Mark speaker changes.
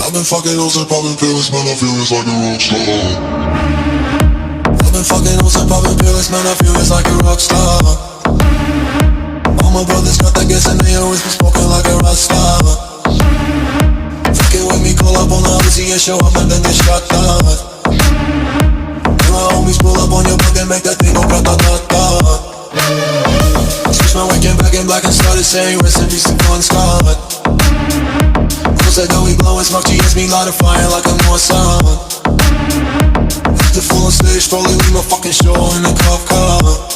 Speaker 1: I've been fucking hoes and popping pills, man, I feel it's like a rock star. I've been fucking hoes and popping pills, man, I feel it's like a rock star. All my brothers got that gas and they always been smoking like a rock star. Fucking with me, call up on the Uzi and show up and then get shot down. And my homies pull up on your block and make that thing go grata-ta-ta. Switch my weekend back in black and started saying rest in peace to Bon Scott. Close that door, we blowin' smoke, she hits me light a fire like a Mossad. After full on stage, probably leave my fucking show in a cop car.